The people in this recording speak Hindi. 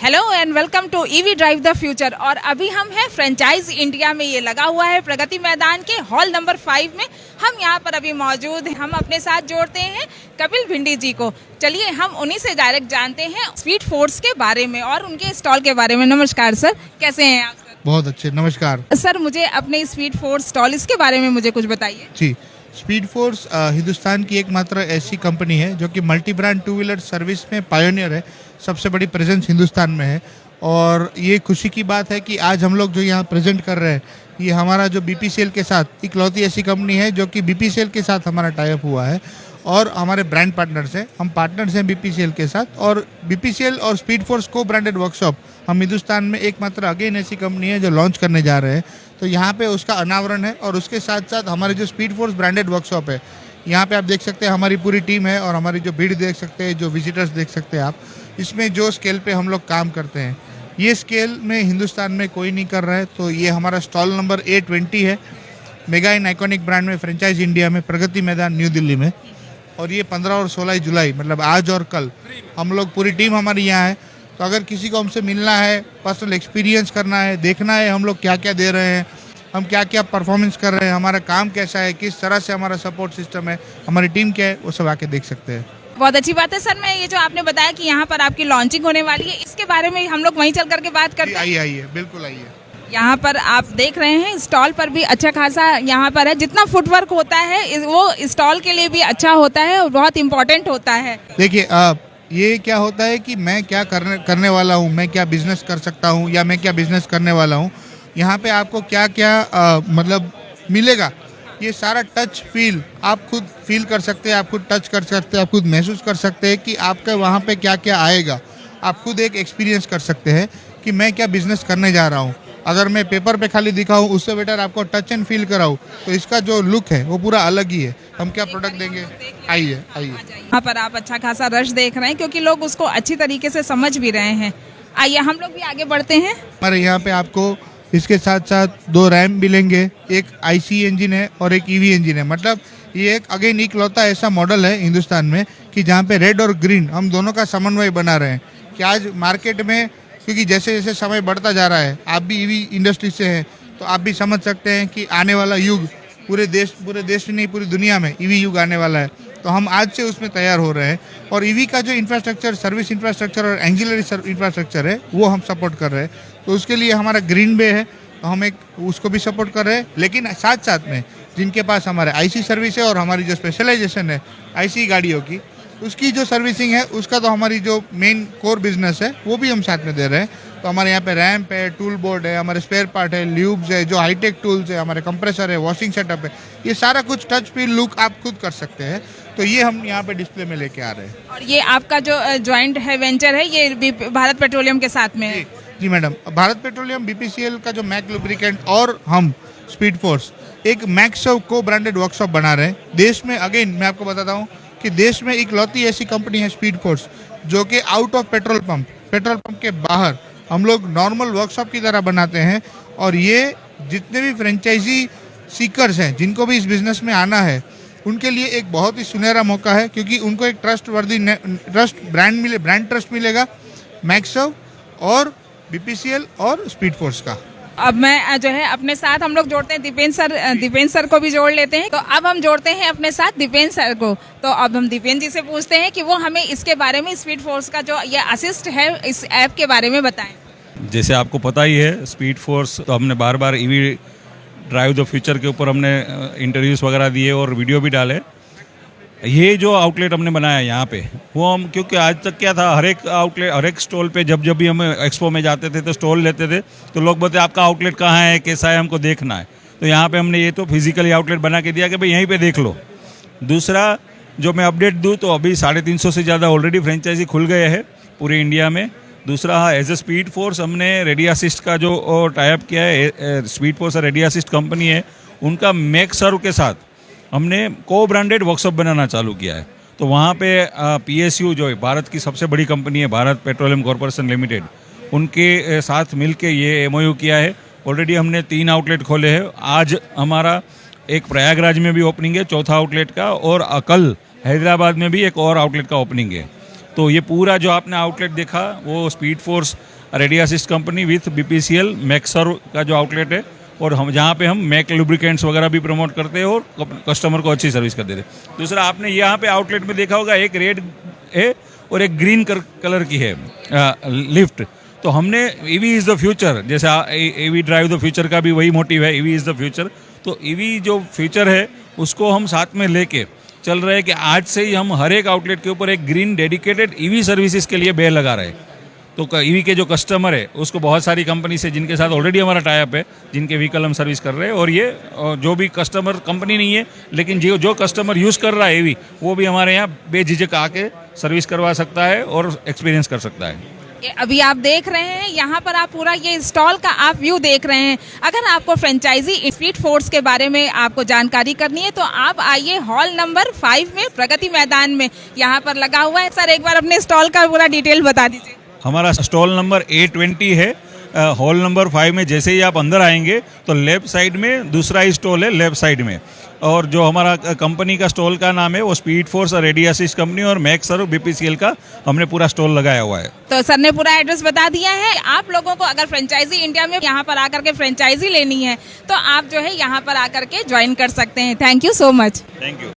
Hello and welcome to EV drive the future. और अभी हम हैं फ्रेंचाइज इंडिया में, ये लगा हुआ है प्रगति मैदान के हॉल नंबर 5 में। हम यहाँ पर अभी मौजूद हैं। हम अपने साथ जोड़ते हैं कपिल भिंडी जी को। चलिए हम उन्हीं से डायरेक्ट जानते हैं स्पीड फोर्स के बारे में और उनके स्टॉल के बारे में। नमस्कार सर, कैसे हैं आप? सर बहुत अच्छे, नमस्कार सर। मुझे अपने स्पीड फोर्स स्टॉल इसके बारे में मुझे कुछ बताइए। जी, स्पीड फोर्स हिंदुस्तान की एकमात्र ऐसी कंपनी है जो कि multi brand two wheeler service में पायोनियर है। सबसे बड़ी प्रेजेंस हिंदुस्तान में है और ये खुशी की बात है कि आज हम लोग जो यहाँ प्रेजेंट कर रहे हैं, ये हमारा जो बीपीसीएल के साथ इकलौती ऐसी कंपनी है जो कि बीपीसीएल के साथ हमारा टाई अप हुआ है और हमारे ब्रांड पार्टनर्स हैं। हम पार्टनर्स हैं बीपीसीएल के साथ और बीपीसीएल और स्पीड फोर्स को ब्रांडेड वर्कशॉप हम हिंदुस्तान में एकमात्र अगेन ऐसी कंपनी है जो लॉन्च करने जा रहे हैं। तो यहाँ पे उसका अनावरण है और उसके साथ साथ हमारे जो स्पीड फोर्स ब्रांडेड वर्कशॉप है, यहाँ पे आप देख सकते हैं हमारी पूरी टीम है और हमारी जो भीड़ देख सकते हैं, जो विजिटर्स देख सकते हैं आप। इसमें जो स्केल पे हम लोग काम करते हैं, ये स्केल में हिंदुस्तान में कोई नहीं कर रहा है। तो ये हमारा स्टॉल नंबर A20 है, मेगा इन आइकॉनिक ब्रांड में फ्रेंचाइज इंडिया में, प्रगति मैदान न्यू दिल्ली में। और ये 15 और 16 जुलाई मतलब आज और कल हम लोग पूरी टीम हमारी यहाँ है। तो अगर किसी को हमसे मिलना है, पर्सनल एक्सपीरियंस करना है, देखना है हम लोग क्या क्या दे रहे हैं, हम क्या क्या परफॉर्मेंस कर रहे हैं, हमारा काम कैसा है, किस तरह से हमारा सपोर्ट सिस्टम है, हमारी टीम क्या है, वो सब आके देख सकते हैं। बहुत अच्छी बात है सर। मैं ये जो आपने बताया कि यहाँ पर आपकी लॉन्चिंग होने वाली है, इसके बारे में हम लोग वहीं चल करके बात करते हैं। आइए, बिल्कुल आइए। यहाँ पर आप देख रहे हैं स्टॉल पर भी अच्छा खासा यहाँ पर है। जितना फुटवर्क होता है वो स्टॉल के लिए भी अच्छा होता है और बहुत इम्पोर्टेंट होता है। देखिए, ये क्या होता है कि मैं क्या करने वाला हूँ, मैं क्या बिजनेस कर सकता हूँ या मैं क्या बिजनेस करने वाला हूँ, यहाँ पे आपको क्या क्या मतलब मिलेगा, ये सारा टच फील आप खुद फील कर सकते हैं, आप खुद टच कर सकते हैं, आप खुद महसूस कर सकते हैं कि आपका वहाँ पे क्या क्या आएगा। आप खुद एक एक्सपीरियंस कर सकते हैं कि मैं क्या बिजनेस करने जा रहा हूँ। अगर मैं पेपर पे खाली दिखाऊं, उससे बेटर आपको टच एंड फील कराऊं, तो इसका जो लुक है वो पूरा अलग ही है। हम क्या प्रोडक्ट देंगे, आइए। यहाँ पर आप अच्छा खासा रश देख रहे हैं क्योंकि लोग उसको अच्छी तरीके से समझ भी रहे हैं। आइए हम लोग भी आगे बढ़ते हैं। हमारे यहाँ पे आपको इसके साथ साथ 2 रैम मिलेंगे, एक आईसी इंजन है और एक ईवी इंजन है। मतलब ये एक अगेन इकलौता ऐसा मॉडल है हिंदुस्तान में कि जहाँ पे रेड और ग्रीन हम दोनों का समन्वय बना रहे हैं। कि आज मार्केट में, क्योंकि जैसे जैसे समय बढ़ता जा रहा है, आप भी ईवी इंडस्ट्री से हैं तो आप भी समझ सकते हैं कि आने वाला युग पूरे देश में नहीं, पूरी दुनिया में ईवी युग आने वाला है। तो हम आज से उसमें तैयार हो रहे हैं और ईवी का जो इंफ्रास्ट्रक्चर, सर्विस इंफ्रास्ट्रक्चर और एंजिलरी इंफ्रास्ट्रक्चर है वो हम सपोर्ट कर रहे हैं। तो उसके लिए हमारा ग्रीन बे है, तो हम एक उसको भी सपोर्ट कर रहे हैं। लेकिन साथ साथ में जिनके पास हमारे आईसी सर्विस है और हमारी जो स्पेशलाइजेशन है आईसी गाड़ियों की, उसकी जो सर्विसिंग है, उसका तो हमारी जो मेन कोर बिजनेस है वो भी हम साथ में दे रहे हैं। तो हमारे यहाँ पे रैम्प है, टूल बोर्ड है, हमारे स्पेयर पार्ट है, ल्यूब्स है, जो हाईटेक टूल्स है, हमारे कंप्रेसर है, वॉशिंग सेटअप है, ये सारा कुछ टच फील लुक आप खुद कर सकते हैं। तो ये हम यहाँ पे डिस्प्ले में लेके आ रहे हैं। और ये आपका जो ज्वाइंट है वेंचर है, ये भी भारत पेट्रोलियम के साथ में है? जी मैडम, भारत पेट्रोलियम, बीपीसीएल का जो मैक लुब्रिकेंट और हम स्पीड फोर्स एक मैक्सव को ब्रांडेड वर्कशॉप बना रहे हैं देश में। अगेन मैं आपको बताता हूँ कि देश में इकलौती ऐसी कंपनी है स्पीड फोर्स जो कि आउट ऑफ पेट्रोल पंप के बाहर हम लोग नॉर्मल वर्कशॉप की तरह बनाते हैं। और ये जितने भी फ्रेंचाइजी सीकर्स हैं, जिनको भी इस बिजनेस में आना है, उनके लिए एक बहुत ही सुनहरा मौका है क्योंकि उनको एक ब्रांड ट्रस्ट मिलेगा मैक्सव और बीपीसीएल और स्पीड फोर्स का। अब मैं जो है अपने साथ हम लोग जोड़ते हैं दीपेंद्र सर को भी जोड़ लेते हैं। तो अब हम जोड़ते हैं अपने साथ दीपेंद्र सर को। तो अब हम दीपेंद्र जी से पूछते हैं कि वो हमें इसके बारे में, स्पीड फोर्स का जो ये असिस्ट है, इस ऐप के बारे में बताएं। जैसे आपको पता ही है, स्पीड फोर्स तो हमने बार बार ईवी ड्राइव द फ्यूचर के ऊपर हमने इंटरव्यूज़ वगैरह दिए और वीडियो भी डाले। ये जो आउटलेट हमने बनाया यहाँ पे, वो हम, क्योंकि आज तक क्या था, हर एक आउटलेट, हर एक स्टॉल पे जब भी हम एक्सपो में जाते थे तो स्टॉल लेते थे तो लोग बोलते आपका आउटलेट कहाँ है, कैसा है, हमको देखना है। तो यहाँ पे हमने ये तो फिजिकली आउटलेट बना के दिया कि भाई यहीं पे देख लो। दूसरा जो मैं अपडेट दूँ तो अभी 350 से ज़्यादा ऑलरेडी फ्रेंचाइजी खुल गए हैं पूरे इंडिया में। दूसरा, एज ए स्पीड फोर्स हमने रेडी असिस्ट का जो टाई अप किया है, स्पीड फोर्स और रेडी असिस्ट कंपनी है, उनका मेक सर्व के साथ हमने को ब्रांडेड वर्कशॉप बनाना चालू किया है। तो वहाँ पे PSU जो है, भारत की सबसे बड़ी कंपनी है, भारत पेट्रोलियम कॉरपोरेशन लिमिटेड, उनके साथ मिलके ये MOU किया है। ऑलरेडी हमने 3 आउटलेट खोले हैं। आज हमारा एक प्रयागराज में भी ओपनिंग है, चौथा आउटलेट का, और कल हैदराबाद में भी एक और आउटलेट का ओपनिंग है। तो ये पूरा जो आपने आउटलेट देखा वो speed force ready assist company with BPCL Maxar का जो आउटलेट है, और हम जहाँ पे हम मैक लुब्रिकेंट्स वगैरह भी प्रमोट करते हैं और कस्टमर को अच्छी सर्विस कर देते हैं। दूसरा आपने यहाँ पे आउटलेट में देखा होगा एक रेड है और एक ग्रीन कलर की है लिफ्ट। तो हमने EV इज़ द फ्यूचर, जैसे EV ड्राइव द फ्यूचर का भी वही मोटिव है, EV इज़ द फ्यूचर। तो EV जो फ्यूचर है उसको हम साथ में लेके चल रहे हैं कि आज से ही हम हर एक आउटलेट के ऊपर एक ग्रीन डेडिकेटेड EV सर्विसेज के लिए बेल लगा रहे हैं। तो EV के जो कस्टमर है उसको बहुत सारी कंपनी से जिनके साथ ऑलरेडी हमारा टाई अप है, जिनके व्हीकल हम सर्विस कर रहे हैं, और ये जो भी कस्टमर कंपनी नहीं है लेकिन जो कस्टमर यूज़ कर रहा है EV, वो भी हमारे यहाँ बेझिझक आके सर्विस करवा सकता है और एक्सपीरियंस कर सकता है। ये अभी आप देख रहे हैं यहाँ पर आप पूरा ये स्टॉल का आप व्यू देख रहे हैं। अगर आपको फ्रेंचाइजी स्पीड फोर्स के बारे में आपको जानकारी करनी है तो आप आइए हॉल नंबर 5 में प्रगति मैदान में, यहाँ पर लगा हुआ है। सर एक बार अपने स्टॉल का पूरा डिटेल बता दीजिए। हमारा स्टॉल नंबर A20 है, हॉल नंबर 5 में। जैसे ही आप अंदर आएंगे तो लेफ्ट साइड में दूसरा ही स्टॉल है, लेफ्ट साइड में। और जो हमारा कंपनी का स्टॉल का नाम है वो speed force ready assist company और मैक्सर BPCL का हमने पूरा स्टॉल लगाया हुआ है। तो सर ने पूरा एड्रेस बता दिया है। आप लोगों को अगर फ्रेंचाइजी इंडिया में यहाँ पर आकर के फ्रेंचाइजी लेनी है तो आप जो है यहाँ पर आकर के ज्वाइन कर सकते हैं। Thank you so much. Thank you.